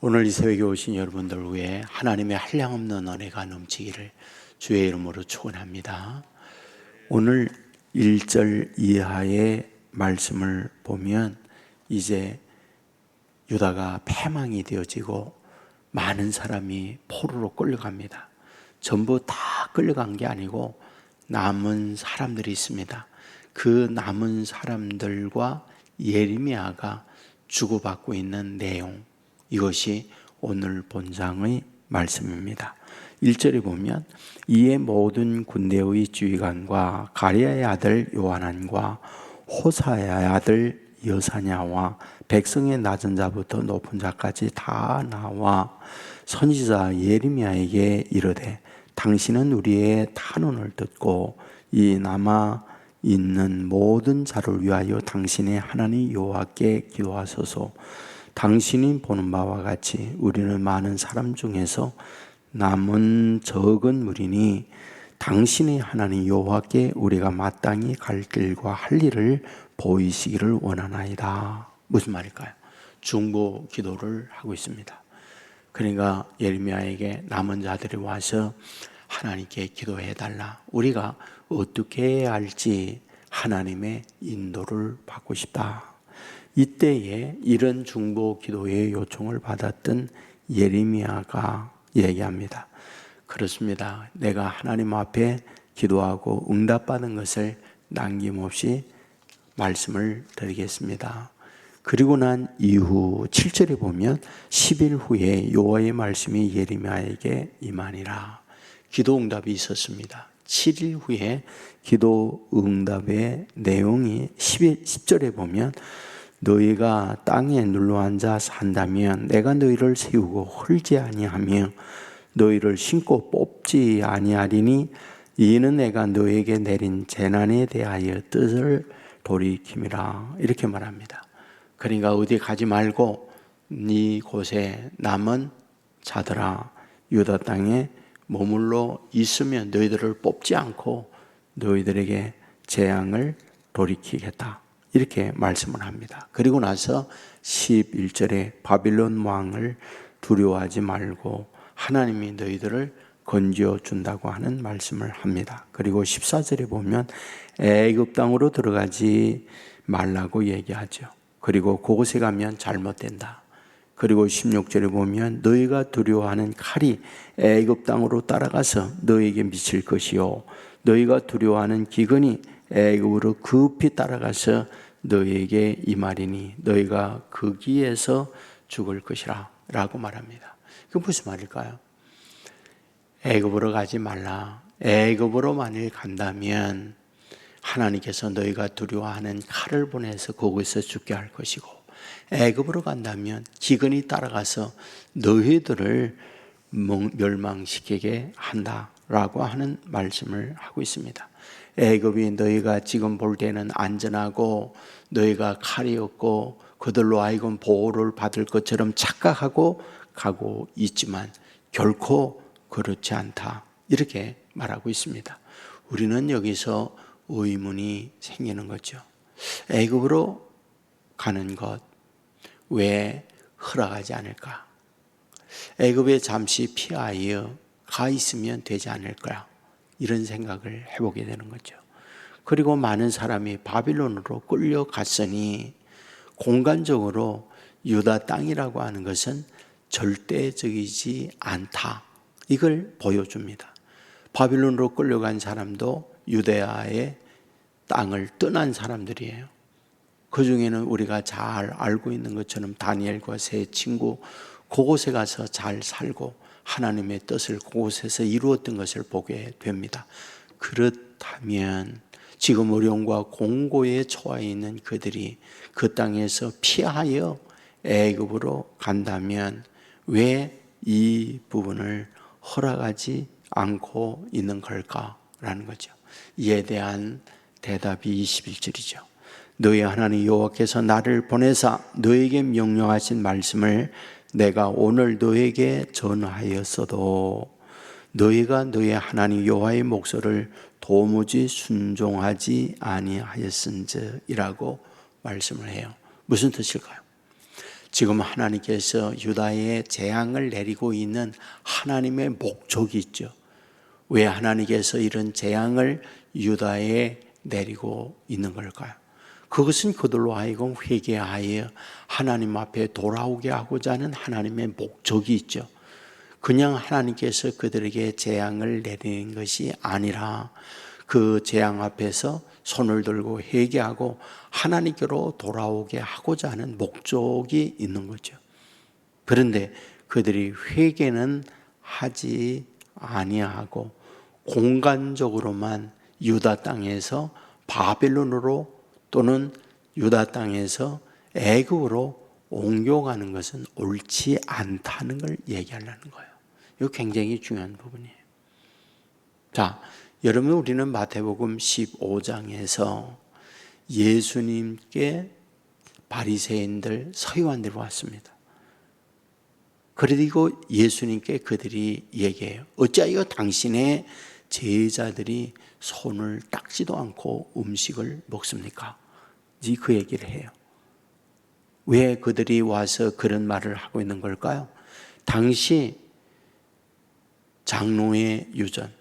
오늘 이 새벽에 오신 여러분들 위해 하나님의 한량없는 은혜가 넘치기를 주의 이름으로 축원합니다. 오늘 1절 이하의 말씀을 보면 이제 유다가 패망이 되어지고 많은 사람이 포로로 끌려갑니다. 전부 다 끌려간 게 아니고 남은 사람들이 있습니다. 그 남은 사람들과 예레미야가 주고받고 있는 내용, 이것이 오늘 본장의 말씀입니다. 1절에 보면 이에 모든 군대의 지휘관과 가랴의 아들 요하난과 호사의 아들 여사냐와 백성의 낮은 자부터 높은 자까지 다 나와 선지자 예레미야에게 이르되 당신은 우리의 탄원을 듣고 이 남아 있는 모든 자를 위하여 당신의 하나님 여호와께 기도하소서. 당신이 보는 바와 같이 우리는 많은 사람 중에서 남은 적은 무리니 당신의 하나님 여호와께 우리가 마땅히 갈 길과 할 일을 보이시기를 원하나이다. 무슨 말일까요? 중보 기도를 하고 있습니다. 그러니까 예레미야에게 남은 자들이 와서 하나님께 기도해 달라. 우리가 어떻게 해야 할지 하나님의 인도를 받고 싶다. 이때에 이런 중보 기도의 요청을 받았던 예레미야가 얘기합니다. 그렇습니다. 내가 하나님 앞에 기도하고 응답받은 것을 남김없이 말씀을 드리겠습니다. 그리고 난 이후 7절에 보면 10일 후에 여호와의 말씀이 예레미야에게 임하니라. 기도 응답이 있었습니다. 7일 후에 기도 응답의 내용이 10절에 보면 너희가 땅에 눌러앉아 산다면 내가 너희를 세우고 헐지 아니하며 너희를 심고 뽑지 아니하리니 이는 내가 너희에게 내린 재난에 대하여 뜻을 돌이킴이라. 이렇게 말합니다. 그러니까 어디 가지 말고 네 곳에 남은 자들아 유다 땅에 머물러 있으면 너희들을 뽑지 않고 너희들에게 재앙을 돌이키겠다. 이렇게 말씀을 합니다. 그리고 나서 11절에 바빌론 왕을 두려워하지 말고 하나님이 너희들을 건져 준다고 하는 말씀을 합니다. 그리고 14절에 보면 애굽 땅으로 들어가지 말라고 얘기하죠. 그리고 그곳에 가면 잘못된다. 그리고 16절에 보면 너희가 두려워하는 칼이 애굽 땅으로 따라가서 너희에게 미칠 것이요 너희가 두려워하는 기근이 애굽으로 급히 따라가서 너희에게 임하리니 너희가 거기에서 죽을 것이라 라고 말합니다. 그 무슨 말일까요? 애굽으로 가지 말라. 애굽으로 만일 간다면 하나님께서 너희가 두려워하는 칼을 보내서 거기서 죽게 할 것이고 애굽으로 간다면 기근이 따라가서 너희들을 멸망시키게 한다라고 하는 말씀을 하고 있습니다. 애굽이 너희가 지금 볼 때는 안전하고 너희가 칼이 없고 그들로 하여금 보호를 받을 것처럼 착각하고 가고 있지만 결코 그렇지 않다. 이렇게 말하고 있습니다. 우리는 여기서 의문이 생기는 거죠. 애굽으로 가는 것 왜 허락하지 않을까? 애굽에 잠시 피하여 가 있으면 되지 않을까? 이런 생각을 해보게 되는 거죠. 그리고 많은 사람이 바빌론으로 끌려갔으니 공간적으로 유다 땅이라고 하는 것은 절대적이지 않다. 이걸 보여줍니다. 바빌론으로 끌려간 사람도 유대아의 땅을 떠난 사람들이에요. 그 중에는 우리가 잘 알고 있는 것처럼 다니엘과 세 친구 그곳에 가서 잘 살고 하나님의 뜻을 그곳에서 이루었던 것을 보게 됩니다. 그렇다면 지금 어려움과 공고에 처해 있는 그들이 그 땅에서 피하여 애굽으로 간다면 왜 이 부분을 허락하지 않고 있는 걸까라는 거죠. 이에 대한 대답이 21절이죠. 너희 하나님 여호와께서 나를 보내사 너에게 명령하신 말씀을 내가 오늘 너에게 전하였어도 너희가 너희 하나님 여호와의 목소리를 도무지 순종하지 아니하였은즉 이라고 말씀을 해요. 무슨 뜻일까요? 지금 하나님께서 유다에 재앙을 내리고 있는 하나님의 목적이 있죠. 왜 하나님께서 이런 재앙을 유다에 내리고 있는 걸까요? 그것은 그들로 하여금 회개하여 하나님 앞에 돌아오게 하고자 하는 하나님의 목적이 있죠. 그냥 하나님께서 그들에게 재앙을 내리는 것이 아니라 그 재앙 앞에서 손을 들고 회개하고 하나님께로 돌아오게 하고자 하는 목적이 있는 거죠. 그런데 그들이 회개는 하지 아니하고 공간적으로만 유다 땅에서 바벨론으로 또는 유다 땅에서 애굽으로 옮겨가는 것은 옳지 않다는 걸 얘기하려는 거예요. 이거 굉장히 중요한 부분이에요. 자, 여러분, 우리는 마태복음 15장에서 예수님께 바리새인들, 서기관들이 왔습니다. 그리고 예수님께 그들이 얘기해요. 어찌하여 당신의 제자들이 손을 닦지도 않고 음식을 먹습니까? 그 얘기를 해요. 왜 그들이 와서 그런 말을 하고 있는 걸까요? 당시 장로의 유전,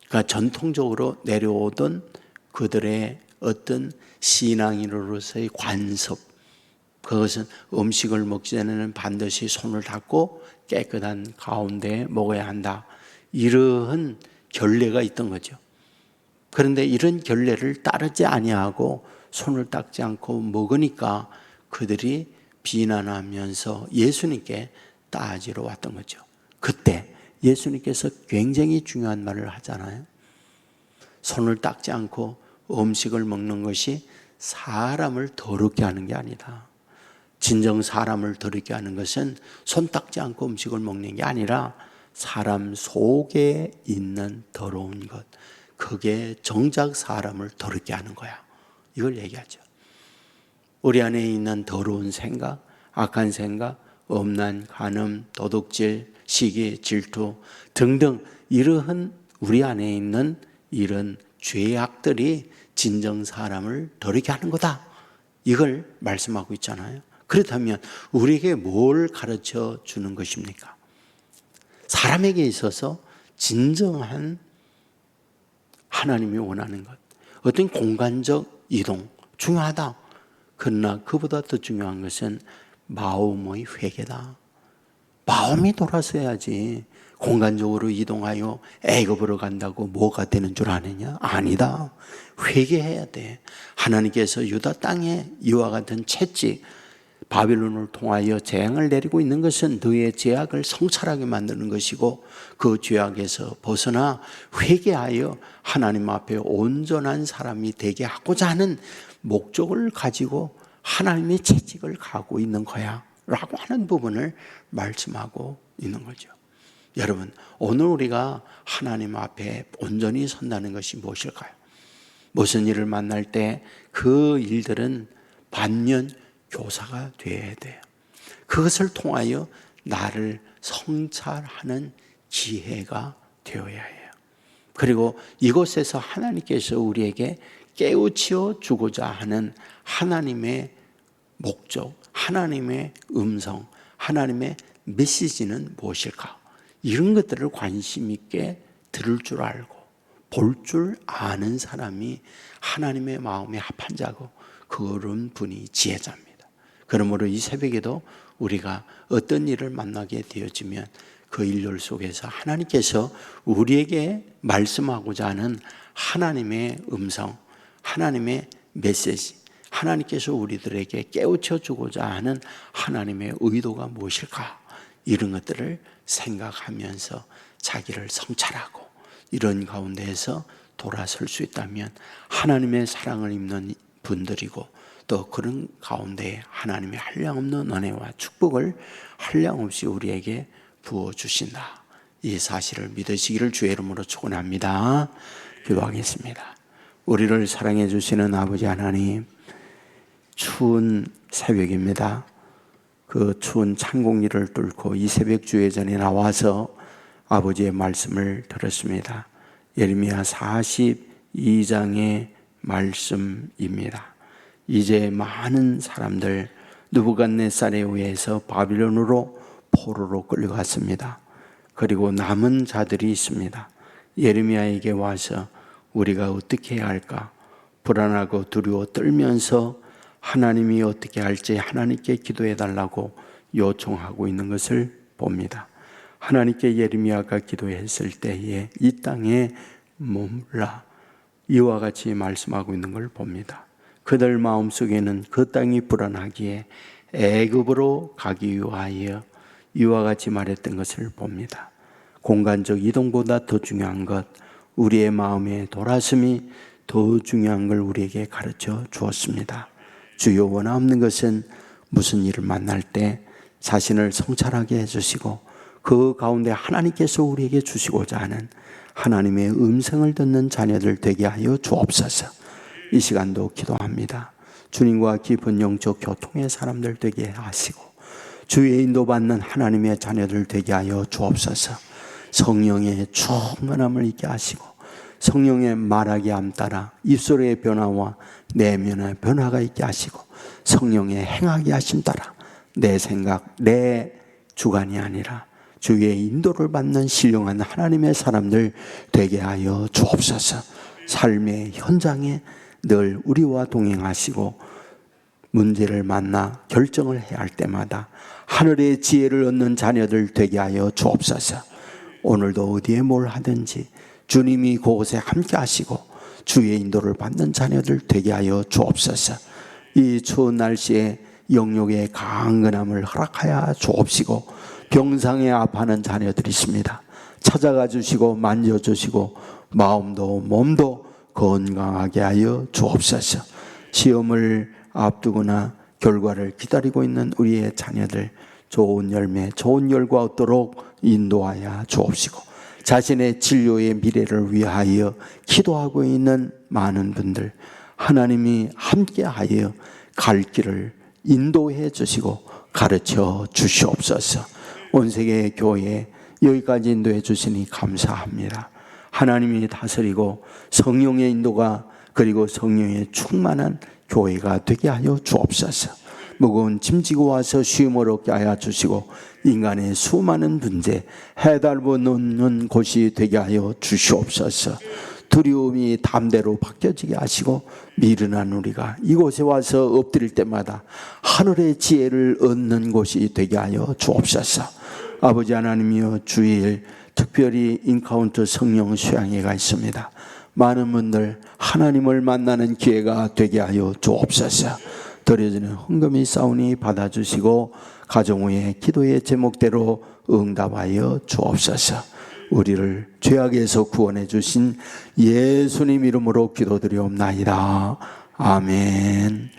그러니까 전통적으로 내려오던 그들의 어떤 신앙인으로서의 관습, 그것은 음식을 먹기 전에는 반드시 손을 닦고 깨끗한 가운데에 먹어야 한다. 이러한 결례가 있던 거죠. 그런데 이런 결례를 따르지 아니하고 손을 닦지 않고 먹으니까 그들이 비난하면서 예수님께 따지러 왔던 거죠. 그때 예수님께서 굉장히 중요한 말을 하잖아요. 손을 닦지 않고 음식을 먹는 것이 사람을 더럽게 하는 게 아니다. 진정 사람을 더럽게 하는 것은 손 닦지 않고 음식을 먹는 게 아니라 사람 속에 있는 더러운 것, 그게 정작 사람을 더럽게 하는 거야. 이걸 얘기하죠. 우리 안에 있는 더러운 생각, 악한 생각, 엄난, 간음, 도둑질, 시기, 질투 등등 이러한 우리 안에 있는 이런 죄악들이 진정 사람을 더럽게 하는 거다. 이걸 말씀하고 있잖아요. 그렇다면 우리에게 뭘 가르쳐 주는 것입니까? 사람에게 있어서 진정한 하나님이 원하는 것, 어떤 공간적 이동 중요하다. 그러나 그보다 더 중요한 것은 마음의 회개다. 마음이 돌아서야지 공간적으로 이동하여 애굽으로 간다고 뭐가 되는 줄 아느냐? 아니다. 회개해야 돼. 하나님께서 유다 땅에 이와 같은 채찍, 바빌론을 통하여 재앙을 내리고 있는 것은 너의 죄악을 성찰하게 만드는 것이고 그 죄악에서 벗어나 회개하여 하나님 앞에 온전한 사람이 되게 하고자 하는 목적을 가지고 하나님의 채찍을 가고 있는 거야 라고 하는 부분을 말씀하고 있는 거죠. 여러분, 오늘 우리가 하나님 앞에 온전히 선다는 것이 무엇일까요? 무슨 일을 만날 때 그 일들은 반면 교사가 되어야 돼요. 그것을 통하여 나를 성찰하는 기회가 되어야 해요. 그리고 이곳에서 하나님께서 우리에게 깨우쳐 주고자 하는 하나님의 목적, 하나님의 음성, 하나님의 메시지는 무엇일까? 이런 것들을 관심 있게 들을 줄 알고 볼 줄 아는 사람이 하나님의 마음에 합한 자고 그런 분이 지혜자입니다. 그러므로 이 새벽에도 우리가 어떤 일을 만나게 되어지면 그 일들 속에서 하나님께서 우리에게 말씀하고자 하는 하나님의 음성, 하나님의 메시지, 하나님께서 우리들에게 깨우쳐 주고자 하는 하나님의 의도가 무엇일까? 이런 것들을 생각하면서 자기를 성찰하고 이런 가운데에서 돌아설 수 있다면 하나님의 사랑을 입는 분들이고 또 그런 가운데 하나님의 한량없는 은혜와 축복을 한량없이 우리에게 부어주신다. 이 사실을 믿으시기를 주의 이름으로 축원합니다. 기도하겠습니다. 우리를 사랑해 주시는 아버지 하나님, 추운 새벽입니다. 그 추운 찬 공기를 뚫고 이 새벽 주회전에 나와서 아버지의 말씀을 들었습니다. 예레미야 42장의 말씀입니다. 이제 많은 사람들 느부갓네살에 의해서 바빌론으로 포로로 끌려갔습니다. 그리고 남은 자들이 있습니다. 예레미야에게 와서 우리가 어떻게 해야 할까? 불안하고 두려워 떨면서 하나님이 어떻게 할지 하나님께 기도해 달라고 요청하고 있는 것을 봅니다. 하나님께 예레미야가 기도했을 때에 이 땅에 머물라 이와 같이 말씀하고 있는 걸 봅니다. 그들 마음속에는 그 땅이 불안하기에 애굽으로 가기 위하여 이와 같이 말했던 것을 봅니다. 공간적 이동보다 더 중요한 것, 우리의 마음의 돌아섬이 더 중요한 걸 우리에게 가르쳐 주었습니다. 주여, 원하옵는 것은 무슨 일을 만날 때 자신을 성찰하게 해주시고 그 가운데 하나님께서 우리에게 주시고자 하는 하나님의 음성을 듣는 자녀들 되게 하여 주옵소서. 이 시간도 기도합니다. 주님과 깊은 영적 교통의 사람들 되게 하시고 주의 인도받는 하나님의 자녀들 되게 하여 주옵소서. 성령의 충만함을 있게 하시고 성령의 말하기 암 따라 입술의 변화와 내면의 변화가 있게 하시고 성령의 행하게 하심 따라 내 생각, 내 주관이 아니라 주의 인도를 받는 신령한 하나님의 사람들 되게 하여 주옵소서. 삶의 현장에 늘 우리와 동행하시고 문제를 만나 결정을 해야 할 때마다 하늘의 지혜를 얻는 자녀들 되게 하여 주옵소서. 오늘도 어디에 뭘 하든지 주님이 그곳에 함께 하시고 주의 인도를 받는 자녀들 되게 하여 주옵소서. 이 추운 날씨에 영육의 강건함을 허락하여 주옵시고 병상에 아파하는 자녀들이 있습니다. 찾아가 주시고 만져주시고 마음도 몸도 건강하게 하여 주옵소서. 시험을 앞두거나 결과를 기다리고 있는 우리의 자녀들 좋은 열매, 좋은 결과 얻도록 인도하여 주옵시고 자신의 진료의 미래를 위하여 기도하고 있는 많은 분들 하나님이 함께하여 갈 길을 인도해 주시고 가르쳐 주시옵소서. 온 세계 교회 여기까지 인도해 주시니 감사합니다. 하나님이 다스리고 성령의 인도가 그리고 성령의 충만한 교회가 되게 하여 주옵소서. 무거운 짐지고 와서 쉼을 얻게 하여 주시고 인간의 수많은 문제 해달고 놓는 곳이 되게 하여 주시옵소서. 두려움이 담대로 바뀌어지게 하시고 미련한 우리가 이곳에 와서 엎드릴 때마다 하늘의 지혜를 얻는 곳이 되게 하여 주옵소서. 아버지 하나님이여, 주일 특별히 인카운트 성령 수양회가 있습니다. 많은 분들 하나님을 만나는 기회가 되게 하여 주옵소서. 드려지는 헌금이 싸우니 받아주시고 가정 후에 기도의 제목대로 응답하여 주옵소서. 우리를 죄악에서 구원해 주신 예수님 이름으로 기도드리옵나이다. 아멘.